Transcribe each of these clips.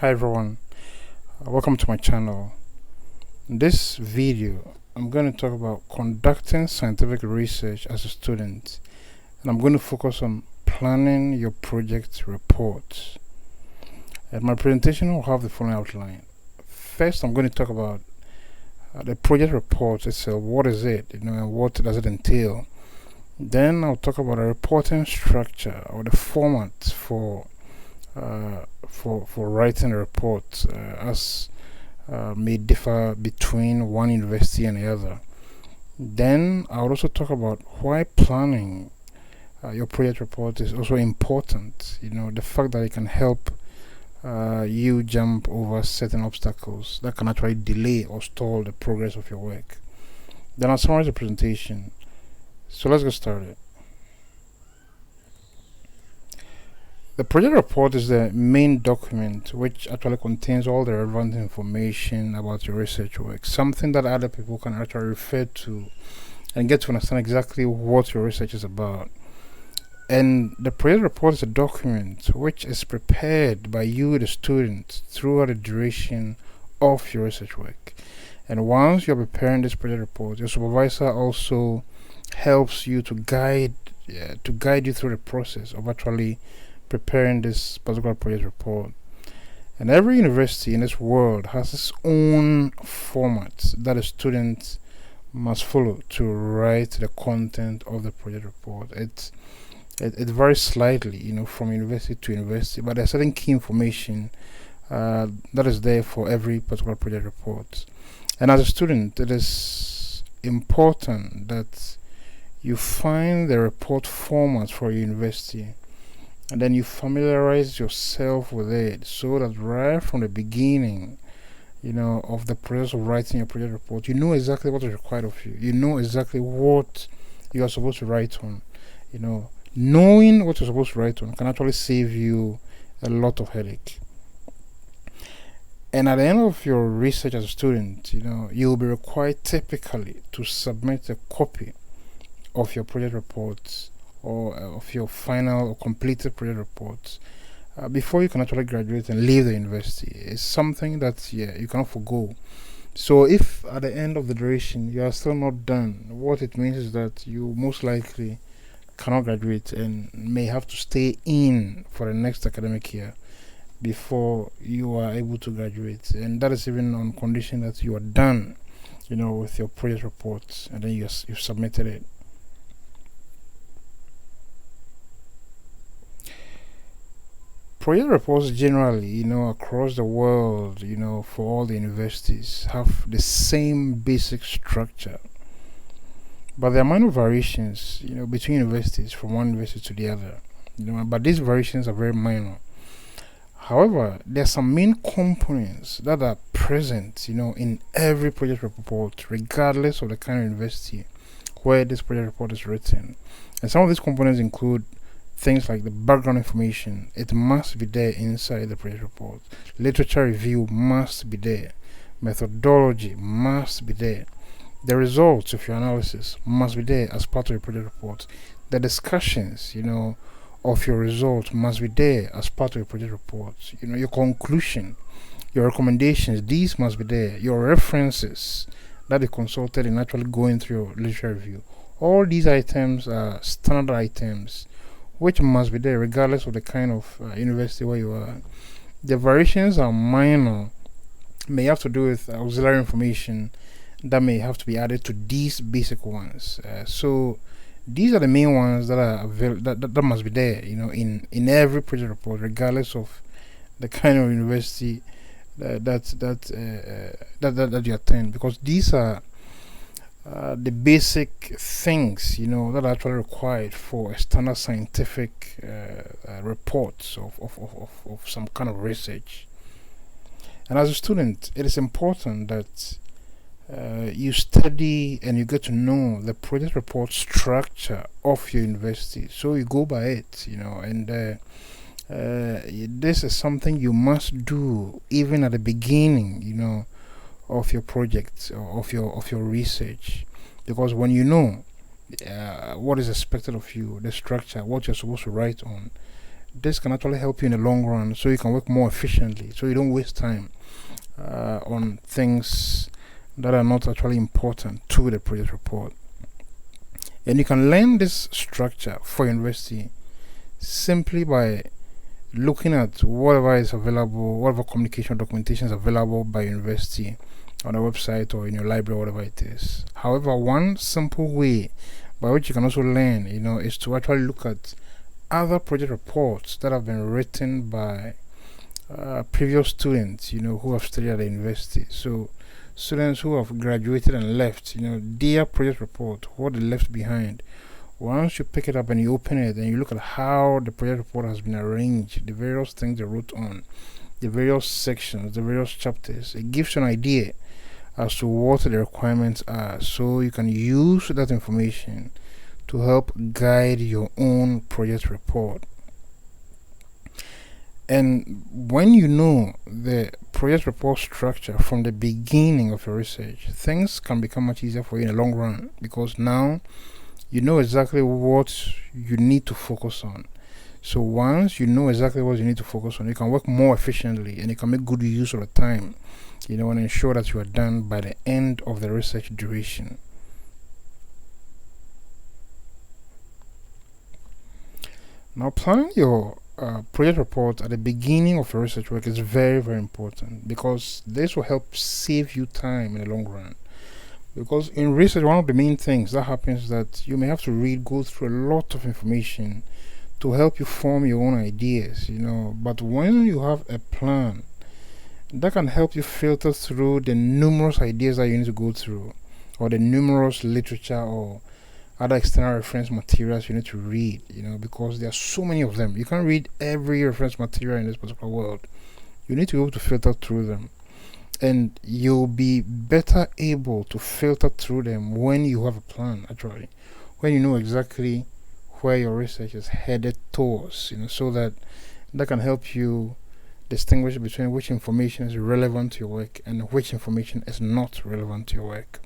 Hi everyone, welcome to my channel. In this video, I'm going to talk about conducting scientific research as a student, and I'm going to focus on planning your project reports. And my presentation will have the following outline. First, I'm going to talk about the project report itself. What is it, and what does it entail? Then I'll talk about a reporting structure or the format for writing a report, as may differ between one university and the other. Then I'll also talk about why planning your project report is also important. The fact that it can help you jump over certain obstacles that can actually delay or stall the progress of your work. Then I'll summarize the presentation. So let's get started. The project report is the main document which actually contains all the relevant information about your research work, something that other people can actually refer to and get to understand exactly what your research is about. And the project report is a document which is prepared by you, the student, throughout the duration of your research work. And once you're preparing this project report, your supervisor also helps you to guide you through the process of actually preparing this particular project report. And every university in this world has its own format that a student must follow to write the content of the project report. It varies slightly, from university to university, but there's certain key information that is there for every particular project report. And as a student, it is important that you find the report format for your university, and then you familiarize yourself with it so that right from the beginning, of the process of writing your project report, you know exactly what is required of you. You know exactly what you are supposed to write on. Knowing what you're supposed to write on can actually save you a lot of headache. And at the end of your research as a student, you will be required typically to submit a copy of your project reports or of your final or completed project reports before you can actually graduate and leave the university. It's something that you cannot forgo. So if at the end of the duration you are still not done, what it means is that you most likely cannot graduate and may have to stay in for the next academic year before you are able to graduate. And that is even on condition that you are done with your project reports and then you've submitted it. Project reports generally, across the world, for all the universities, have the same basic structure. But there are minor variations, between universities, from one university to the other. But these variations are very minor. However, there are some main components that are present, in every project report, regardless of the kind of university where this project report is written. And some of these components include things like the background information. It must be there inside the project report. Literature review must be there. Methodology must be there. The results of your analysis must be there as part of your project report. The discussions, of your results must be there as part of your project report. Your conclusion, your recommendations, these must be there. Your references that you consulted in actually going through your literature review. All these items are standard items which must be there regardless of the kind of university where you are. The variations are minor, may have to do with auxiliary information that may have to be added to these basic ones. So these are the main ones that are that must be there, in every project report, regardless of the kind of university that you attend, because these are the basic things that are actually required for a standard scientific reports of some kind of research. And as a student, it is important that you study and you get to know the project report structure of your university, so you go by it, and this is something you must do even at the beginning, of your project or of your research, because when you know what is expected of you, the structure, what you're supposed to write on, this can actually help you in the long run, so you can work more efficiently, so you don't waste time on things that are not actually important to the project report. And you can learn this structure for university simply by looking at whatever is available, whatever communication documentation is available by university on a website or in your library, whatever it is. However, one simple way by which you can also learn, is to actually look at other project reports that have been written by previous students, who have studied at the university. So students who have graduated and left, their project report, what they left behind. Once you pick it up and you open it and you look at how the project report has been arranged, the various things they wrote on, the various sections, the various chapters, it gives you an idea as to what the requirements are, so you can use that information to help guide your own project report. And when you know the project report structure from the beginning of your research, things can become much easier for you in the long run, because now you know exactly what you need to focus on. So once you know exactly what you need to focus on, you can work more efficiently and you can make good use of the time, and ensure that you are done by the end of the research duration. Now, planning your project report at the beginning of your research work is very, very important, because this will help save you time in the long run. Because in research, one of the main things that happens is that you may have to go through a lot of information to help you form your own ideas, But when you have a plan, that can help you filter through the numerous ideas that you need to go through, or the numerous literature or other external reference materials you need to read, because there are so many of them. You can't read every reference material in this particular world. You need to be able to filter through them. And you'll be better able to filter through them when you have a plan, actually. When you know exactly where your research is headed towards, so that can help you distinguish between which information is relevant to your work and which information is not relevant to your work.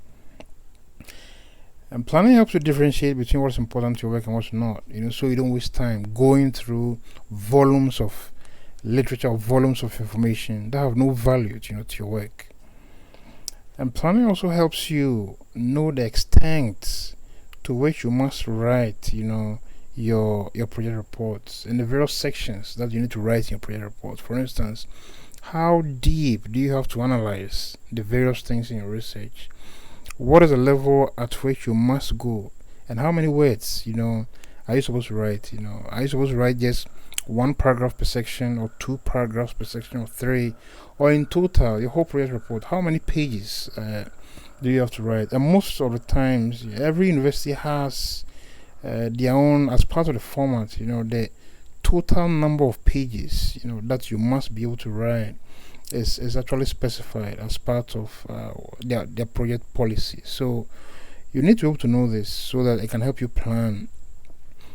And planning helps you differentiate between what's important to your work and what's not, so you don't waste time going through volumes of literature or volumes of information that have no value, to your work. And planning also helps you know the extent to which you must write, your project reports and the various sections that you need to write in your project report. For instance, how deep do you have to analyze the various things in your research? What is the level at which you must go? And how many words, are you supposed to write? Are you supposed to write just one paragraph per section, or 2 paragraphs per section, or 3? Or in total, your whole project report, how many pages do you have to write? And most of the times, every university has their own, as part of the format, the total number of pages, that you must be able to write is actually specified as part of their project policy. So you need to be able to know this so that it can help you plan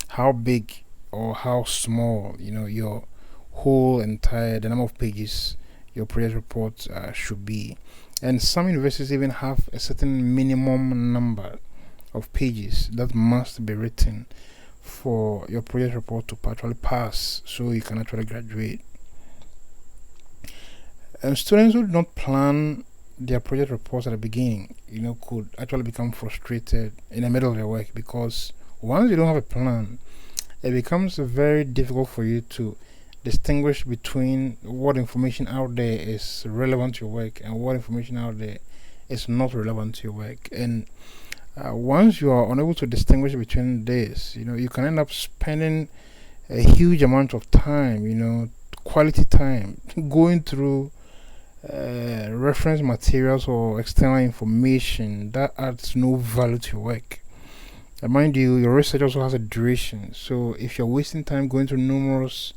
how big or how small, your whole entire, the number of pages your project report should be. And some universities even have a certain minimum number of pages that must be written for your project report to actually pass, so you can actually graduate. And students who do not plan their project reports at the beginning, could actually become frustrated in the middle of their work, because once you don't have a plan, it becomes very difficult for you to distinguish between what information out there is relevant to your work and what information out there is not relevant to your work. And once you are unable to distinguish between this, you can end up spending a huge amount of time, quality time, going through reference materials or external information that adds no value to your work. And mind you, your research also has a duration. So if you're wasting time going through numerous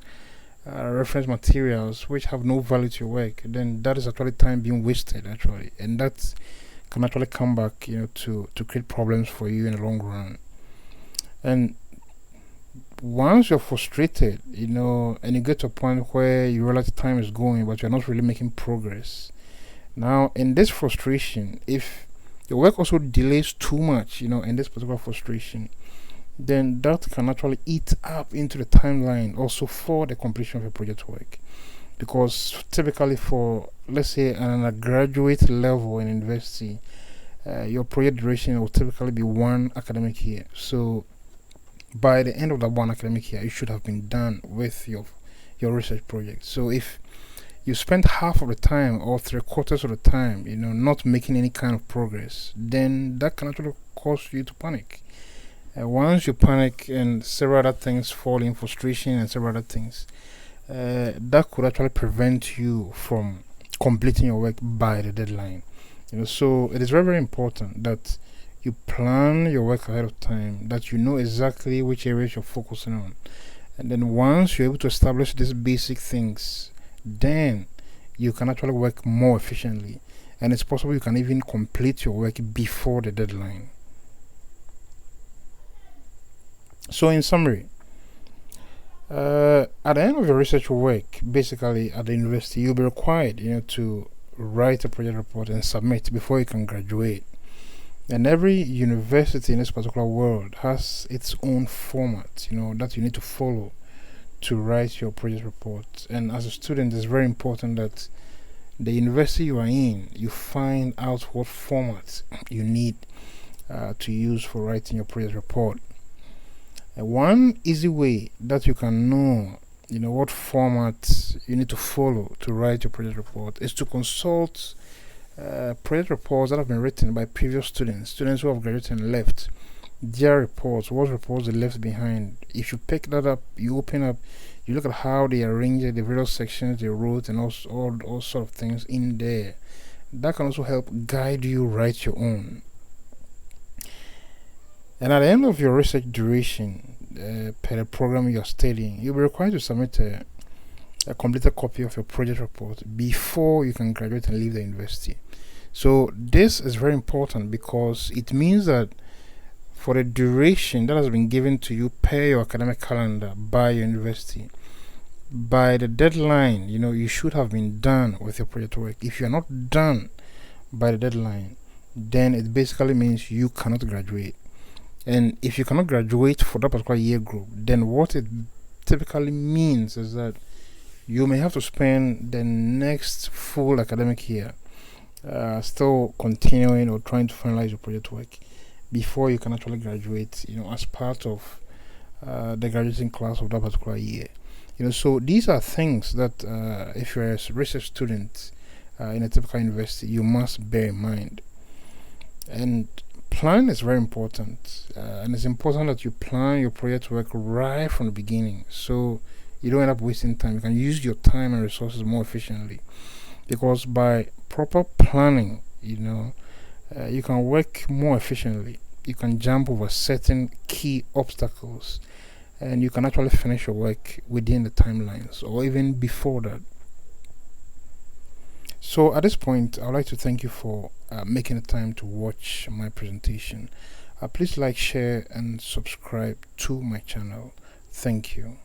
reference materials which have no value to your work, then that is actually time being wasted, actually. And that can actually come back, to create problems for you in the long run. And once you're frustrated, and you get to a point where you realize time is going, but you're not really making progress. Now, in this frustration, if your work also delays too much, in this particular frustration, then that can actually eat up into the timeline also for the completion of your project work. Because typically for, let's say, an undergraduate level in university, your project duration will typically be 1 academic year. So by the end of that 1 academic year, you should have been done with your research project. So if you spend half of the time or 3/4 of the time, not making any kind of progress, then that can actually cause you to panic. Once you panic and several other things fall in, frustration and several other things, that could actually prevent you from completing your work by the deadline. So it is very, very important that you plan your work ahead of time, that you know exactly which areas you're focusing on. And then once you're able to establish these basic things, then you can actually work more efficiently. And it's possible you can even complete your work before the deadline. So in summary, at the end of your research work, basically at the university, you'll be required, to write a project report and submit before you can graduate. And every university in this particular world has its own format, that you need to follow to write your project report. And as a student, it's very important that the university you are in, you find out what format you need to use for writing your project report. One easy way that you can know, what format you need to follow to write your project report is to consult project reports that have been written by previous students who have graduated and left. Their reports, what reports they left behind. If you pick that up, you open up, you look at how they arranged the various sections they wrote and all sort of things in there. That can also help guide you write your own. And at the end of your research duration, per the program you are studying, you'll be required to submit a completed copy of your project report before you can graduate and leave the university. So this is very important because it means that for the duration that has been given to you per your academic calendar by your university, by the deadline, you should have been done with your project work. If you're not done by the deadline, then it basically means you cannot graduate. And if you cannot graduate for that particular year group, then what it typically means is that you may have to spend the next full academic year still continuing or trying to finalize your project work before you can actually graduate, as part of the graduating class of that particular year. So these are things that if you're a research student in a typical university, you must bear in mind. And planning is very important, and it's important that you plan your project work right from the beginning, so you don't end up wasting time. You can use your time and resources more efficiently, because by proper planning, you can work more efficiently. You can jump over certain key obstacles, and you can actually finish your work within the timelines or even before that. So at this point, I would like to thank you for making the time to watch my presentation. Please like, share, and subscribe to my channel. Thank you.